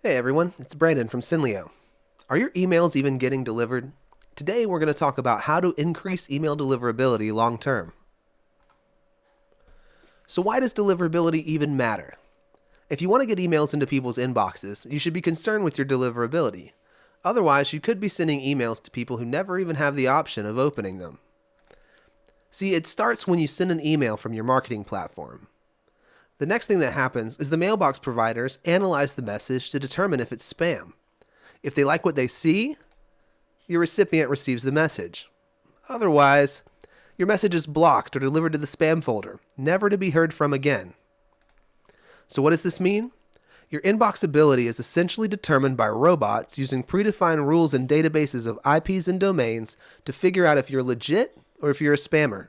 Hey everyone, it's Brandon from Synlio. Are your emails even getting delivered? Today we're going to talk about how to increase email deliverability long term. So why does deliverability even matter? If you want to get emails into people's inboxes, you should be concerned with your deliverability. Otherwise, you could be sending emails to people who never even have the option of opening them. See, it starts when you send an email from your marketing platform. The next thing that happens is the mailbox providers analyze the message to determine if it's spam. If they like what they see, your recipient receives the message. Otherwise, your message is blocked or delivered to the spam folder, never to be heard from again. So what does this mean? Your inbox ability is essentially determined by robots using predefined rules and databases of IPs and domains to figure out if you're legit or if you're a spammer.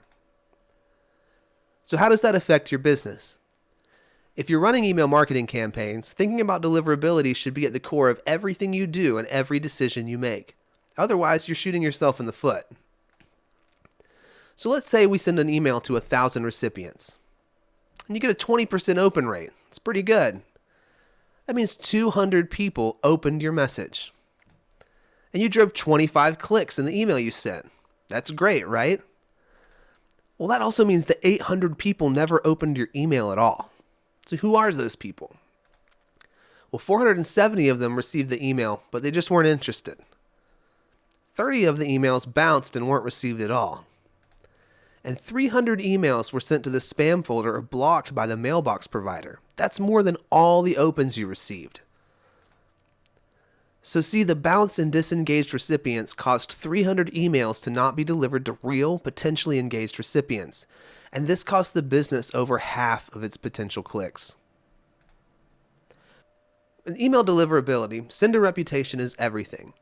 So how does that affect your business? If you're running email marketing campaigns, thinking about deliverability should be at the core of everything you do and every decision you make. Otherwise, you're shooting yourself in the foot. So let's say we send an email to 1,000 recipients, and you get a 20% open rate. It's pretty good. That means 200 people opened your message. And you drove 25 clicks in the email you sent. That's great, right? Well, that also means that 800 people never opened your email at all. So who are those people? Well, 470 of them received the email, but they just weren't interested. 30 of the emails bounced and weren't received at all. And 300 emails were sent to the spam folder or blocked by the mailbox provider. That's more than all the opens you received. So see, the bounced and disengaged recipients caused 300 emails to not be delivered to real, potentially engaged recipients. And this cost the business over half of its potential clicks. In email deliverability, sender reputation is everything.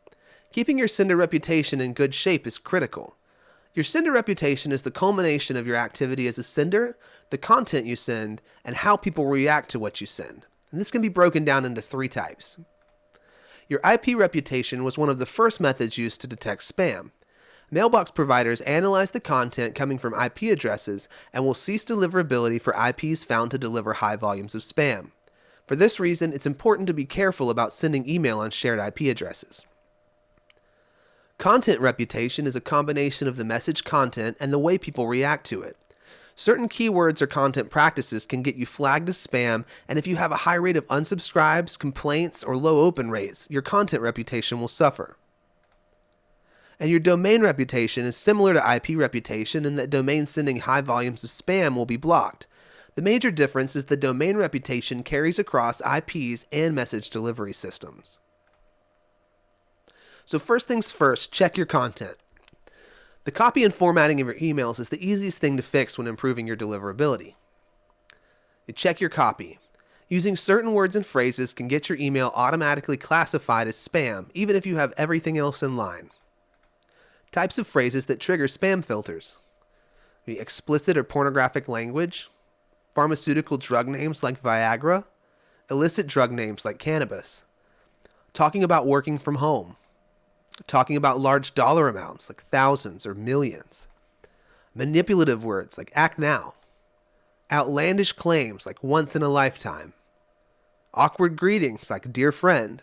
Keeping your sender reputation in good shape is critical. Your sender reputation is the culmination of your activity as a sender, the content you send, and how people react to what you send. And this can be broken down into 3 types. Your IP reputation was one of the first methods used to detect spam. Mailbox providers analyze the content coming from IP addresses and will cease deliverability for IPs found to deliver high volumes of spam. For this reason, it's important to be careful about sending email on shared IP addresses. Content reputation is a combination of the message content and the way people react to it. Certain keywords or content practices can get you flagged as spam, and if you have a high rate of unsubscribes, complaints, or low open rates, your content reputation will suffer. And your domain reputation is similar to IP reputation in that domains sending high volumes of spam will be blocked. The major difference is the domain reputation carries across IPs and message delivery systems. So first things first, check your content. The copy and formatting of your emails is the easiest thing to fix when improving your deliverability. You check your copy. Using certain words and phrases can get your email automatically classified as spam, even if you have everything else in line. Types of phrases that trigger spam filters: explicit or pornographic language, pharmaceutical drug names like Viagra, illicit drug names like cannabis, talking about working from home, talking about large dollar amounts like thousands or millions, manipulative words like act now, outlandish claims like once in a lifetime, awkward greetings like dear friend,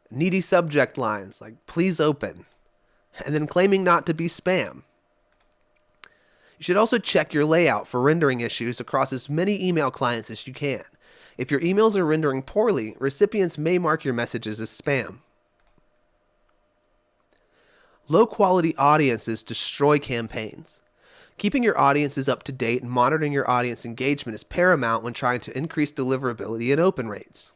needy subject lines like please open, and then claiming not to be spam. You should also check your layout for rendering issues across as many email clients as you can. If your emails are rendering poorly, recipients may mark your messages as spam. Low-quality audiences destroy campaigns. Keeping your audiences up to date and monitoring your audience engagement is paramount when trying to increase deliverability and open rates.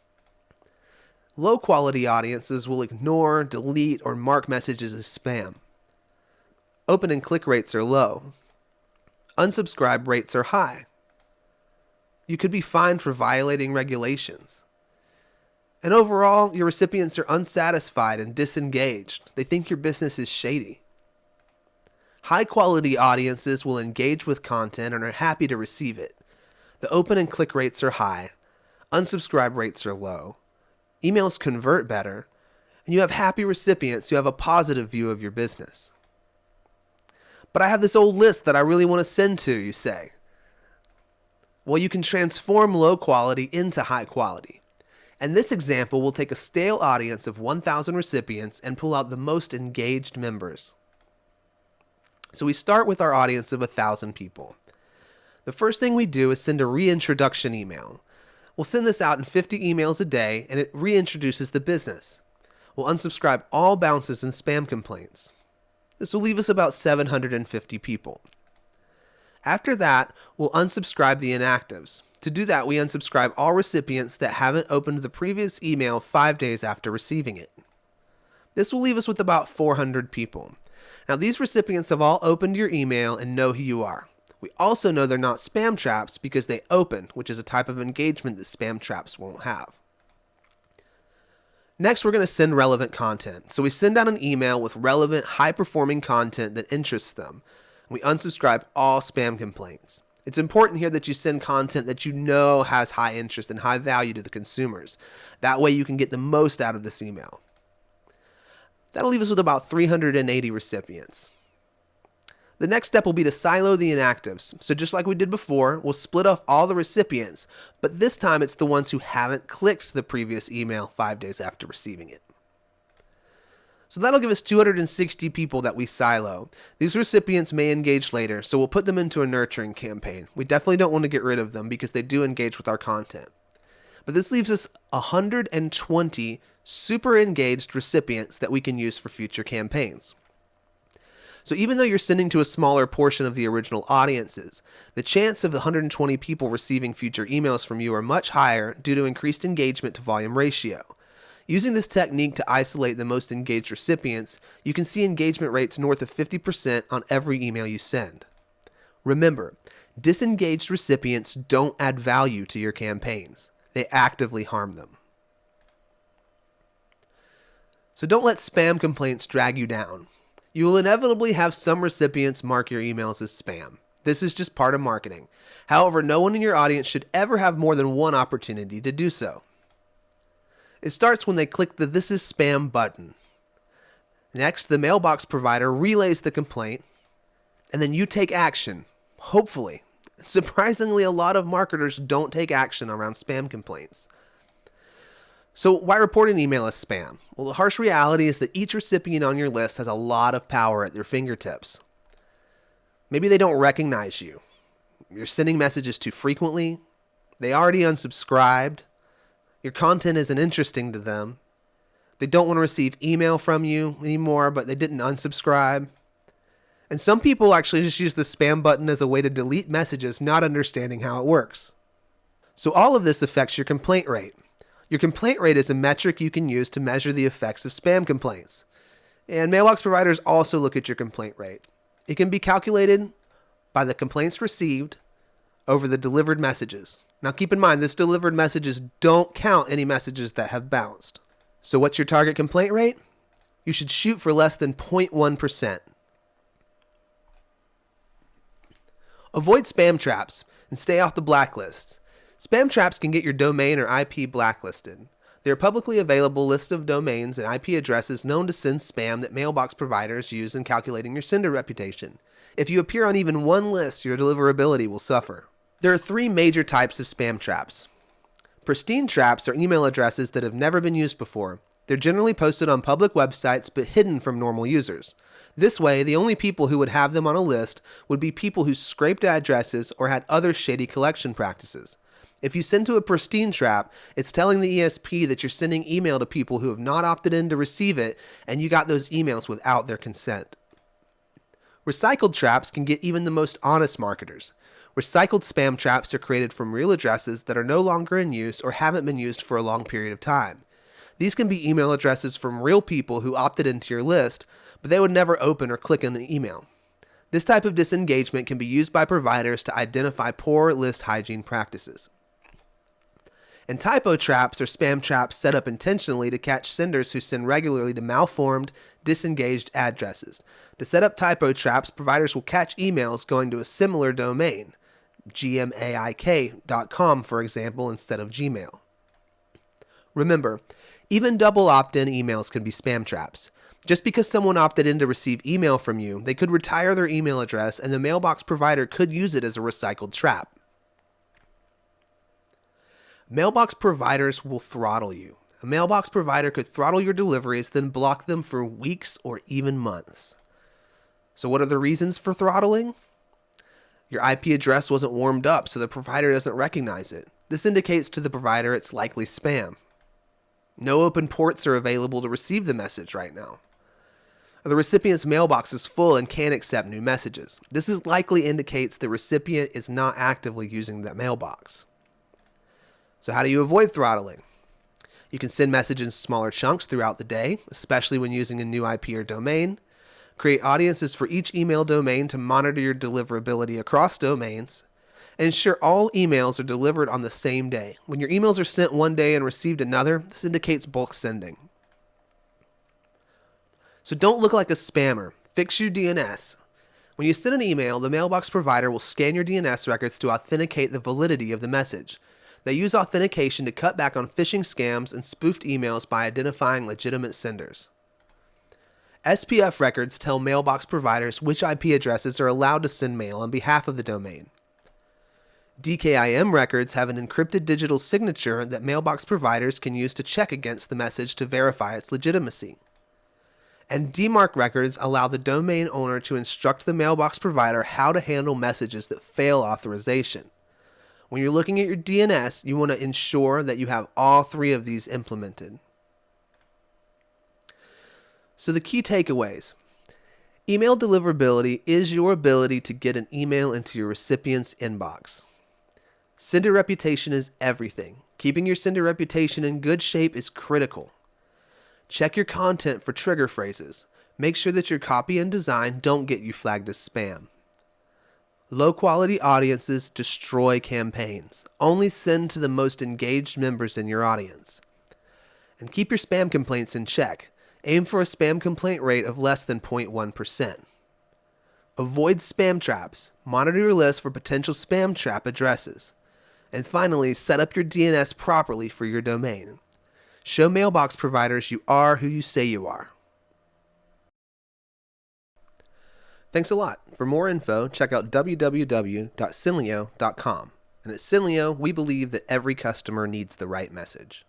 Low-quality audiences will ignore, delete, or mark messages as spam. Open and click rates are low. Unsubscribe rates are high. You could be fined for violating regulations. And overall, your recipients are unsatisfied and disengaged. They think your business is shady. High-quality audiences will engage with content and are happy to receive it. The open and click rates are high. Unsubscribe rates are low. Emails convert better, and you have happy recipients who have a positive view of your business. But I have this old list that I really want to send to, you say. Well, you can transform low quality into high quality. In this example, we'll take a stale audience of 1,000 recipients and pull out the most engaged members. So we start with our audience of 1,000 people. The first thing we do is send a reintroduction email. We'll send this out in 50 emails a day, and it reintroduces the business. We'll unsubscribe all bounces and spam complaints. This will leave us about 750 people. After that, we'll unsubscribe the inactives. To do that, we unsubscribe all recipients that haven't opened the previous email 5 days after receiving it. This will leave us with about 400 people. Now, these recipients have all opened your email and know who you are. We also know they're not spam traps because they open, which is a type of engagement that spam traps won't have. Next, we're going to send relevant content. So we send out an email with relevant, high-performing content that interests them. We unsubscribe all spam complaints. It's important here that you send content that you know has high interest and high value to the consumers. That way you can get the most out of this email. That'll leave us with about 380 recipients. The next step will be to silo the inactives. So just like we did before, we'll split off all the recipients, but this time it's the ones who haven't clicked the previous email 5 days after receiving it. So that'll give us 260 people that we silo. These recipients may engage later, so we'll put them into a nurturing campaign. We definitely don't want to get rid of them because they do engage with our content. But this leaves us 120 super engaged recipients that we can use for future campaigns. So even though you're sending to a smaller portion of the original audiences, the chance of 120 people receiving future emails from you are much higher due to increased engagement to volume ratio. Using this technique to isolate the most engaged recipients, you can see engagement rates north of 50% on every email you send. Remember, disengaged recipients don't add value to your campaigns. They actively harm them. So don't let spam complaints drag you down. You will inevitably have some recipients mark your emails as spam. This is just part of marketing. However, no one in your audience should ever have more than one opportunity to do so. It starts when they click the "This is spam" button. Next, the mailbox provider relays the complaint, and then you take action, hopefully. Surprisingly, a lot of marketers don't take action around spam complaints. So why report an email as spam? Well, the harsh reality is that each recipient on your list has a lot of power at their fingertips. Maybe they don't recognize you. You're sending messages too frequently. They already unsubscribed. Your content isn't interesting to them. They don't want to receive email from you anymore, but they didn't unsubscribe. And some people actually just use the spam button as a way to delete messages, not understanding how it works. So all of this affects your complaint rate. Your complaint rate is a metric you can use to measure the effects of spam complaints. And mailbox providers also look at your complaint rate. It can be calculated by the complaints received over the delivered messages. Now keep in mind, this delivered messages don't count any messages that have bounced. So what's your target complaint rate? You should shoot for less than 0.1%. Avoid spam traps and stay off the blacklists. Spam traps can get your domain or IP blacklisted. They are publicly available list of domains and IP addresses known to send spam that mailbox providers use in calculating your sender reputation. If you appear on even one list, your deliverability will suffer. There are 3 major types of spam traps. Pristine traps are email addresses that have never been used before. They're generally posted on public websites but hidden from normal users. This way, the only people who would have them on a list would be people who scraped addresses or had other shady collection practices. If you send to a pristine trap, it's telling the ESP that you're sending email to people who have not opted in to receive it, and you got those emails without their consent. Recycled traps can get even the most honest marketers. Recycled spam traps are created from real addresses that are no longer in use or haven't been used for a long period of time. These can be email addresses from real people who opted into your list, but they would never open or click on the email. This type of disengagement can be used by providers to identify poor list hygiene practices. And typo traps are spam traps set up intentionally to catch senders who send regularly to malformed, disengaged addresses. To set up typo traps, providers will catch emails going to a similar domain, gmaik.com, for example, instead of Gmail. Remember, even double opt-in emails can be spam traps. Just because someone opted in to receive email from you, they could retire their email address and the mailbox provider could use it as a recycled trap. Mailbox providers will throttle you. A mailbox provider could throttle your deliveries, then block them for weeks or even months. So what are the reasons for throttling? Your IP address wasn't warmed up, so the provider doesn't recognize it. This indicates to the provider it's likely spam. No open ports are available to receive the message right now. The recipient's mailbox is full and can't accept new messages. This likely indicates the recipient is not actively using that mailbox. So how do you avoid throttling? You can send messages in smaller chunks throughout the day, especially when using a new IP or domain. Create audiences for each email domain to monitor your deliverability across domains. And ensure all emails are delivered on the same day. When your emails are sent one day and received another, this indicates bulk sending. So don't look like a spammer. Fix your DNS. When you send an email, the mailbox provider will scan your DNS records to authenticate the validity of the message. They use authentication to cut back on phishing scams and spoofed emails by identifying legitimate senders. SPF records tell mailbox providers which IP addresses are allowed to send mail on behalf of the domain. DKIM records have an encrypted digital signature that mailbox providers can use to check against the message to verify its legitimacy. And DMARC records allow the domain owner to instruct the mailbox provider how to handle messages that fail authorization. When you're looking at your DNS, you want to ensure that you have all three of these implemented. So the key takeaways. Email deliverability is your ability to get an email into your recipient's inbox. Sender reputation is everything. Keeping your sender reputation in good shape is critical. Check your content for trigger phrases. Make sure that your copy and design don't get you flagged as spam. Low quality audiences destroy campaigns. Only send to the most engaged members in your audience. And keep your spam complaints in check. Aim for a spam complaint rate of less than 0.1%. Avoid spam traps. Monitor your list for potential spam trap addresses. And finally, set up your DNS properly for your domain. Show mailbox providers you are who you say you are. Thanks a lot. For more info, check out www.synlio.com. And at Synlio, we believe that every customer needs the right message.